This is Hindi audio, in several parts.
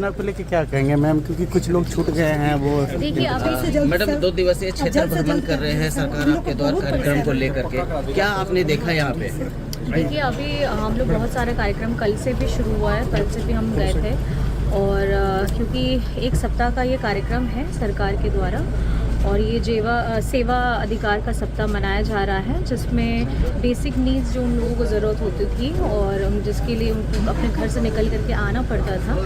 योजना को लेकर क्या कहेंगे मैम, क्योंकि कुछ लोग छूट गए हैं वो। देखिए अभी मैडम 2 दिवसीय क्षेत्र भ्रमण कर रहे हैं सरकार आपके द्वारा कार्यक्रम को लेकर के, क्या आपने देखा यहाँ पे? देखिए अभी हम लोग बहुत सारे कार्यक्रम कल से भी शुरू हुआ है, कल से भी हम गए थे और क्योंकि 1 सप्ताह का ये कार्यक्रम है सरकार के द्वारा और ये सेवा अधिकार का सप्ताह मनाया जा रहा है, जिसमें बेसिक नीड्स जो उन लोगों को ज़रूरत होती थी और जिसके लिए उनको अपने घर से निकल करके आना पड़ता था,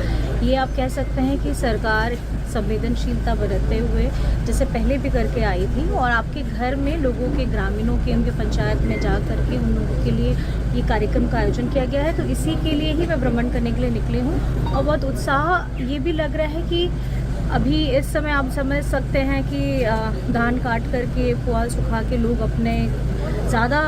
ये आप कह सकते हैं कि सरकार संवेदनशीलता बरतते हुए जैसे पहले भी करके आई थी और आपके घर में लोगों के, ग्रामीणों के, उनके पंचायत में जा करके उन लोगों के लिए ये कार्यक्रम का आयोजन किया गया है। तो इसी के लिए ही मैं भ्रमण करने के लिए निकली हूँ और बहुत उत्साह ये भी लग रहा है कि अभी इस समय आप समझ सकते हैं कि धान काट करके पुआल सुखा के लोग अपने ज़्यादा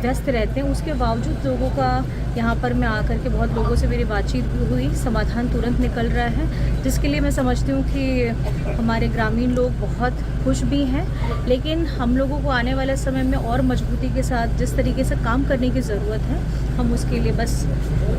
व्यस्त रहते हैं, उसके बावजूद लोगों का यहाँ पर मैं आकर के बहुत लोगों से मेरी बातचीत हुई, समाधान तुरंत निकल रहा है, जिसके लिए मैं समझती हूँ कि हमारे ग्रामीण लोग बहुत खुश भी हैं। लेकिन हम लोगों को आने वाले समय में और मजबूती के साथ जिस तरीके से काम करने की ज़रूरत है, हम उसके लिए बस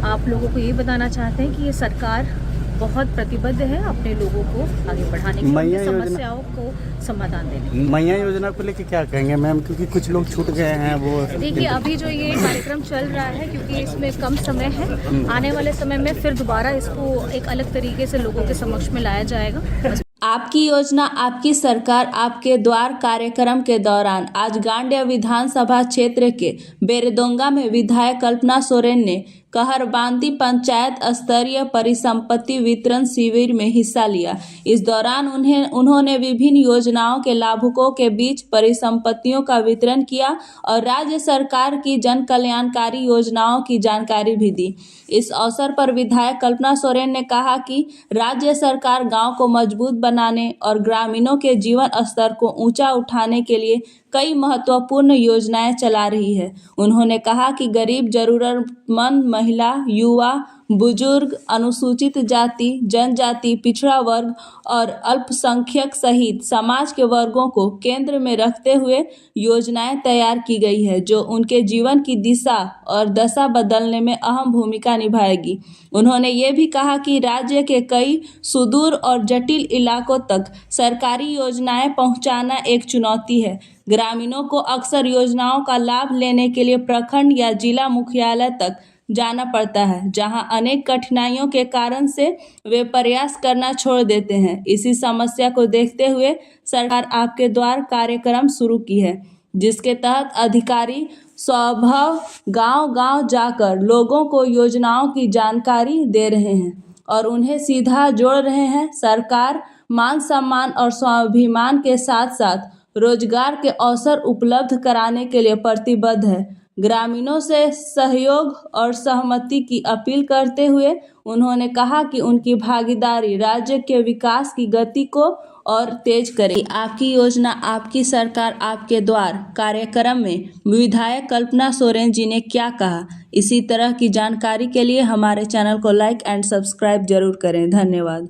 आप लोगों को यही बताना चाहते हैं कि ये सरकार बहुत प्रतिबद्ध है अपने लोगों को आगे बढ़ाने की, उनकी समस्याओं को समाधान देने की। मैया योजना को लेकर क्या कहेंगे मैम, क्योंकि कुछ लोग छूट गए हैं वो। देखिए अभी जो ये कार्यक्रम चल रहा है, क्योंकि इसमें कम समय है, आने वाले समय में फिर दोबारा इसको एक अलग तरीके से लोगों के समक्ष में लाया जाएगा। आपकी योजना आपकी सरकार आपके द्वार कार्यक्रम के दौरान आज गांडेय विधानसभा क्षेत्र के बेरदोंगा में विधायक कल्पना सोरेन ने कहरबांदी पंचायत स्तरीय परिसंपत्ति वितरण शिविर में हिस्सा लिया। इस दौरान उन्होंने विभिन्न योजनाओं के लाभुकों के बीच परिसंपत्तियों का वितरण किया और राज्य सरकार की जन कल्याणकारी योजनाओं की जानकारी भी दी। इस अवसर पर विधायक कल्पना सोरेन ने कहा कि राज्य सरकार गांव को मजबूत बनाने और ग्रामीणों के जीवन स्तर को ऊंचा उठाने के लिए कई महत्वपूर्ण योजनाएं चला रही है। उन्होंने कहा कि गरीब, जरूरतमंद, महिला, युवा, बुजुर्ग, अनुसूचित जाति, जनजाति, पिछड़ा वर्ग और अल्पसंख्यक सहित समाज के वर्गों को केंद्र में रखते हुए योजनाएं तैयार की गई है, जो उनके जीवन की दिशा और दशा बदलने में अहम भूमिका निभाएगी। उन्होंने ये भी कहा कि राज्य के कई सुदूर और जटिल इलाकों तक सरकारी योजनाएं पहुंचाना एक चुनौती है। ग्रामीणों को अक्सर योजनाओं का लाभ लेने के लिए प्रखंड या जिला मुख्यालय तक जाना पड़ता है, जहां अनेक कठिनाइयों के कारण से वे प्रयास करना छोड़ देते हैं। इसी समस्या को देखते हुए सरकार आपके द्वार कार्यक्रम शुरू की है, जिसके तहत अधिकारी स्वभाव गांव-गांव जाकर लोगों को योजनाओं की जानकारी दे रहे हैं और उन्हें सीधा जोड़ रहे हैं। सरकार मान सम्मान और स्वाभिमान के साथ साथ रोजगार के अवसर उपलब्ध कराने के लिए प्रतिबद्ध है। ग्रामीणों से सहयोग और सहमति की अपील करते हुए उन्होंने कहा कि उनकी भागीदारी राज्य के विकास की गति को और तेज करे। आपकी योजना आपकी सरकार आपके द्वार कार्यक्रम में विधायक कल्पना सोरेन जी ने क्या कहा, इसी तरह की जानकारी के लिए हमारे चैनल को लाइक एंड सब्सक्राइब जरूर करें। धन्यवाद।